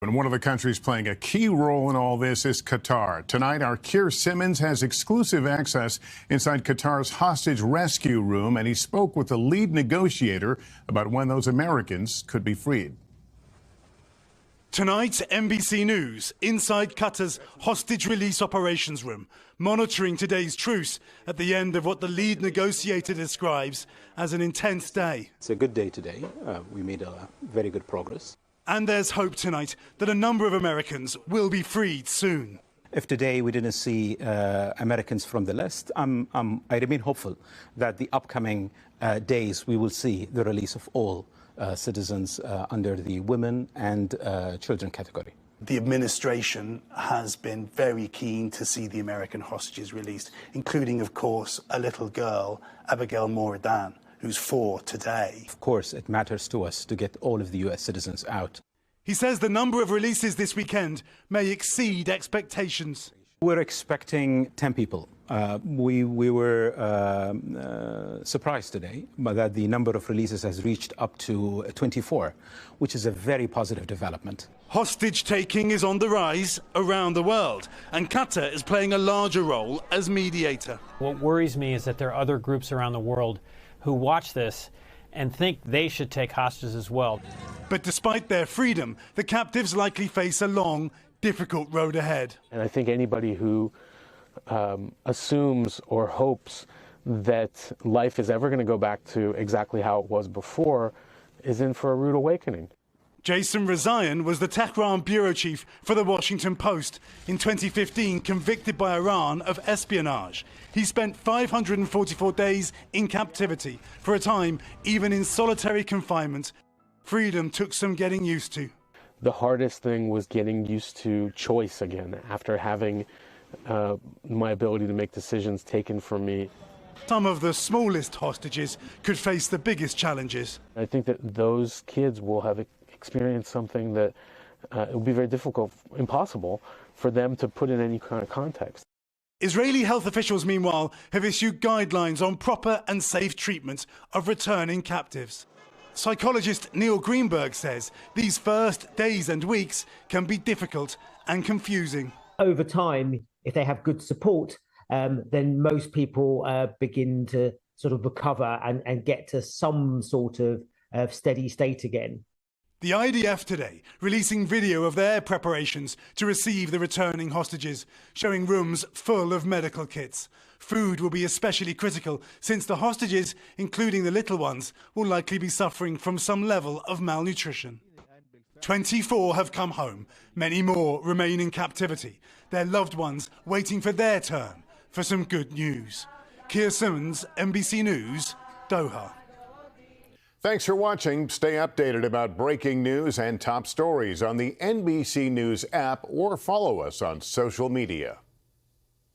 And one of the countries playing a key role in all this is Qatar. Tonight, our Keir Simmons has exclusive access inside Qatar's hostage rescue room, and he spoke with the lead negotiator about when those Americans could be freed. Tonight, NBC News inside Qatar's hostage release operations room, monitoring today's truce at the end of what the lead negotiator describes as an intense day. It's a good day today. We made very good progress. And there's hope tonight that a number of Americans will be freed soon. If today we didn't see Americans from the list, I remain hopeful that the upcoming days we will see the release of all citizens under the women and children category. The administration has been very keen to see the American hostages released, including, of course, a little girl, Abigail Mouradan, who's 4 today. Of course, it matters to us to get all of the U.S. citizens out. He says the number of releases this weekend may exceed expectations. We're expecting 10 people. We were surprised today that the number of releases has reached up to 24, which is a very positive development. Hostage taking is on the rise around the world, and Qatar is playing a larger role as mediator. What worries me is that there are other groups around the world who watch this and think they should take hostages as well. But despite their freedom, the captives likely face a long, difficult road ahead. And I think anybody who assumes or hopes that life is ever going to go back to exactly how it was before is in for a rude awakening. Jason Rezaian was the Tehran bureau chief for The Washington Post. In 2015, convicted by Iran of espionage. He spent 544 days in captivity. For a time, even in solitary confinement. Freedom took some getting used to. The hardest thing was getting used to choice again after having my ability to make decisions taken from me. Some of the smallest hostages could face the biggest challenges. I think that those kids will have experienced something that it will be very difficult, impossible, for them to put in any kind of context. Israeli health officials, meanwhile, have issued guidelines on proper and safe treatment of returning captives. Psychologist Neil Greenberg says these first days and weeks can be difficult and confusing. Over time, if they have good support, then most people begin to sort of recover and get to some sort of steady state again. The IDF today releasing video of their preparations to receive the returning hostages, showing rooms full of medical kits. Food will be especially critical since the hostages, including the little ones, will likely be suffering from some level of malnutrition. 24 have come home. Many more remain in captivity, their loved ones waiting for their turn for some good news. Keir Simmons, NBC News, Doha. Thanks for watching. Stay updated about breaking news and top stories on the NBC News app or follow us on social media.